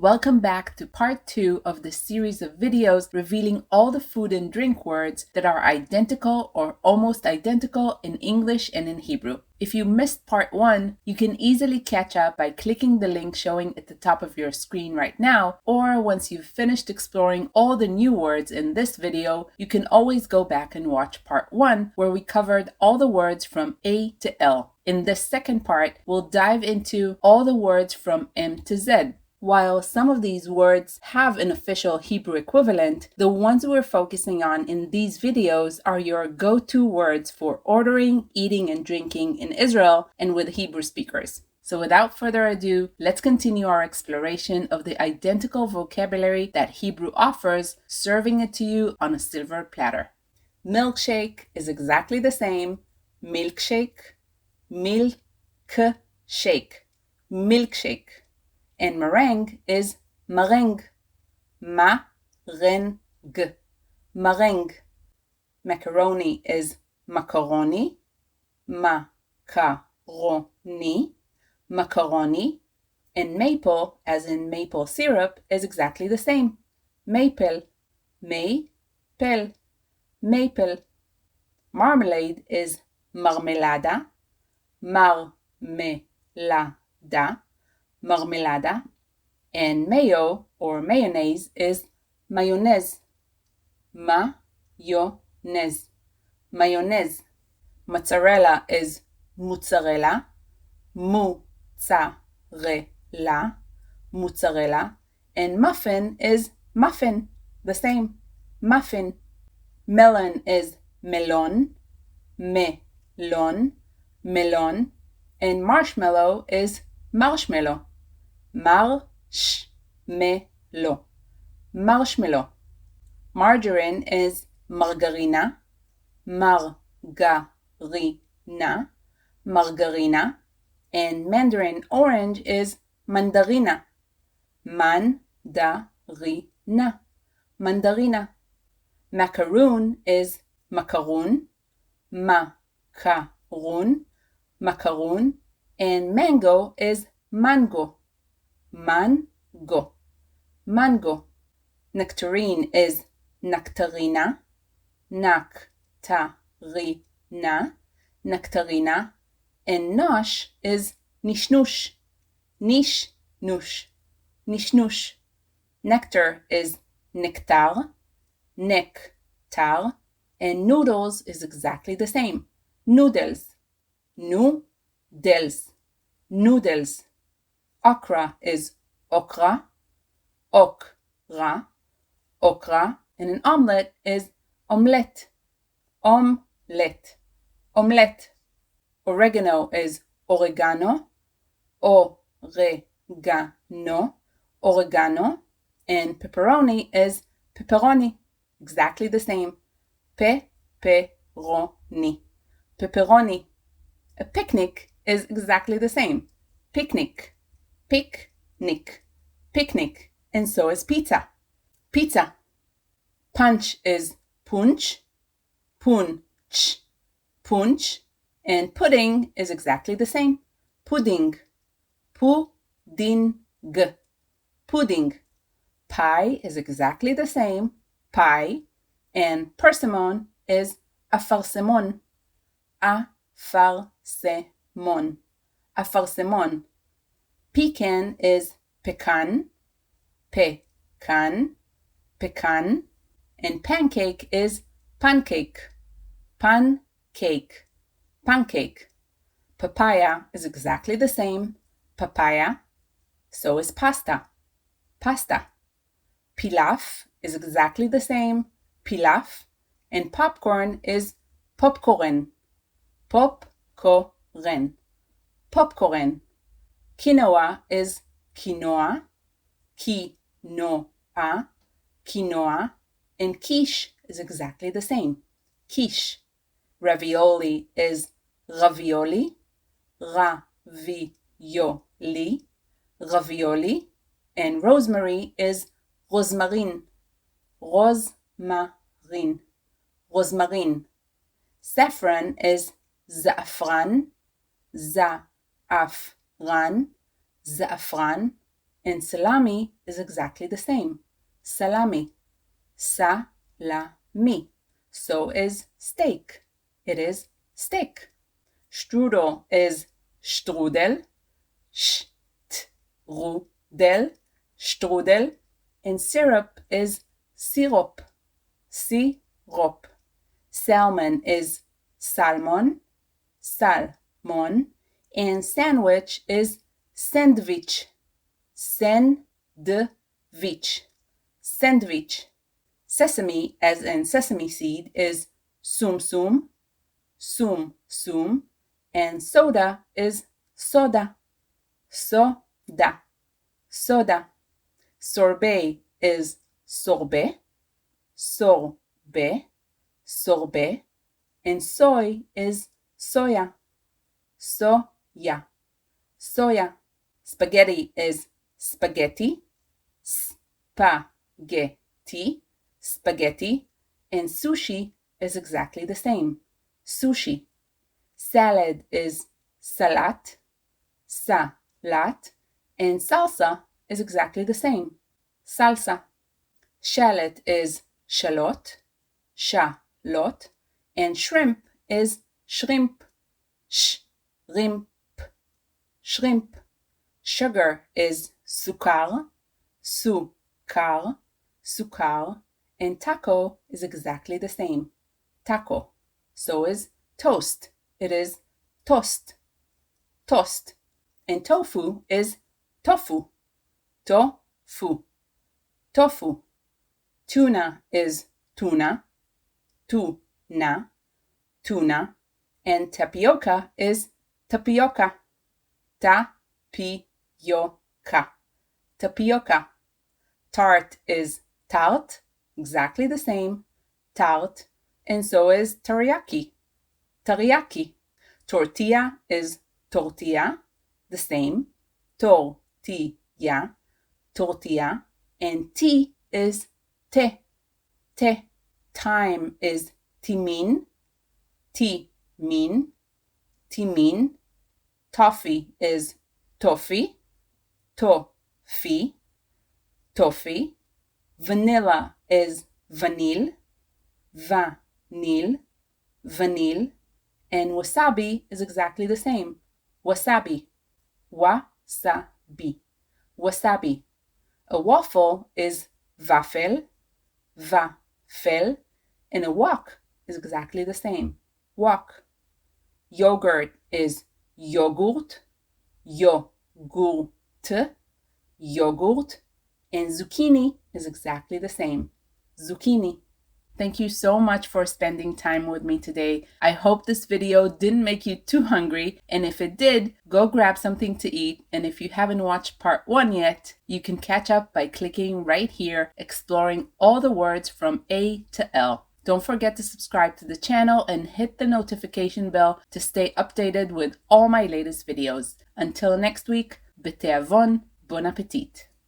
Welcome back to part 2 of the series of videos revealing all the food and drink words that are identical or almost identical in English and in Hebrew. If you missed part 1, you can easily catch up by clicking the link showing at the top of your screen right now, or once you've finished exploring all the new words in this video, you can always go back and watch part 1 where we covered all the words from A to L. In this second part, we'll dive into all the words from M to Z. While some of these words have an official Hebrew equivalent, the ones we're focusing on in these videos are your go-to words for ordering, eating, and drinking in Israel and with Hebrew speakers. So without further ado, let's continue our exploration of the identical vocabulary that Hebrew offers, serving it to you on a silver platter. Milkshake is exactly the same. Milkshake, milk-shake, milkshake. And meringue is meringue, ma-ren-g, meringue. Macaroni is macaroni, ma-ca-ro-ni, macaroni. And maple, as in maple syrup, is exactly the same. Maple, may-pel, maple. Marmalade is marmelada, mar-me-la-da, marmelada, and mayo or mayonnaise is mayonnaise, mayonnaise, mayonnaise. Mozzarella is mozzarella, mozzarella, mozzarella, and muffin is muffin, the same, muffin. Melon is melon, melon, melon, and marshmallow is marshmallow. Marshmallow, marshmallow. Margarine is margarina, margarina, margarina. And mandarin orange is mandarina, mandarina, mandarina. Macaroon is macaroon, macaroon, macaroon. And mango is mango, mango, mango. Nectarine is nectarina, nectarina, nectarina. And nosh is nishnush, nishnush, nishnush. Nectar is nectar, nectar. And noodles is exactly the same. Noodles, noodles, noodles. Okra is okra, okra, okra. And an omelette is omelette, omelette, omelette. Oregano is oregano, oregano, oregano. And pepperoni is pepperoni, exactly the same. Pepperoni, pepperoni. A picnic is exactly the same. Picnic, picnic, picnic. And so is pizza, pizza. Punch is punch, punch, punch. And pudding is exactly the same. Pudding, pudding, pudding. Pie is exactly the same. Pie. And persimmon is afarsemon, afarsemon, afarsemon. Pecan is pecan, pecan, pecan. And pancake is pancake, pancake, pancake. Papaya is exactly the same. Papaya. So is pasta, pasta. Pilaf is exactly the same. Pilaf. And popcorn is popcorn, popcorn, popcorn. Quinoa is quinoa, quinoa, quinoa. And quiche is exactly the same. Quiche. Ravioli is ravioli, ravioli, ravioli. And rosemary is rosmarine, rosmarine, rosmarine. Saffron is za'afran, za'afran, za'afran. And salami is exactly the same. Salami. Sa-la-mi. So is steak. It is steak. Strudel is strudel. Strudel. Strudel. And syrup is syrup. Syrup. Salmon is salmon. Salmon. And sandwich is sandwich. Sandwich. Sandwich. Sesame, as in sesame seed, is sum sum. Sum sum. And soda is soda. Soda. Soda. Sorbet is sorbet. Sorbet. Sorbet. And soy is soya. Soya. Soya. Spaghetti is spaghetti. Spaghetti. Spaghetti. And sushi is exactly the same. Sushi. Salad is salat. Salat. And salsa is exactly the same. Salsa. Shallot is shallot. Shallot. And shrimp is shrimp. Shrimp. Shrimp. Sugar is sukar. Sukar. Sukar. And taco is exactly the same. Taco. So is toast. It is toast. Toast. And tofu is tofu. Tofu. Tofu. Tuna is tuna. Tuna. Tuna. And tapioca is tapioca. Tapioca. Tapioca. Tart is tart. Exactly the same. Tart. And so is teriyaki. Teriyaki. Tortilla is tortilla. The same. Tortilla. Tortilla. And tea is te. Te. Thyme is timin. Timin. Timin. Toffee is toffee. Toffee. Toffee. Vanilla is vanille. Vanille. Vanille. And wasabi is exactly the same. Wasabi. Wasabi. Wasabi. A waffle is Waffel. Waffel. And a wok is exactly the same. Wok. Yogurt is yogurt. Yogurt. Yogurt. And zucchini is exactly the same. Zucchini. Thank you so much for spending time with me today. I hope this video didn't make you too hungry, and if it did, go grab something to eat. And if you haven't watched part 1 yet, you can catch up by clicking right here, exploring all the words from A to L. Don't forget to subscribe to the channel and hit the notification bell to stay updated with all my latest videos. Until next week, b'te'avon, bon appetit.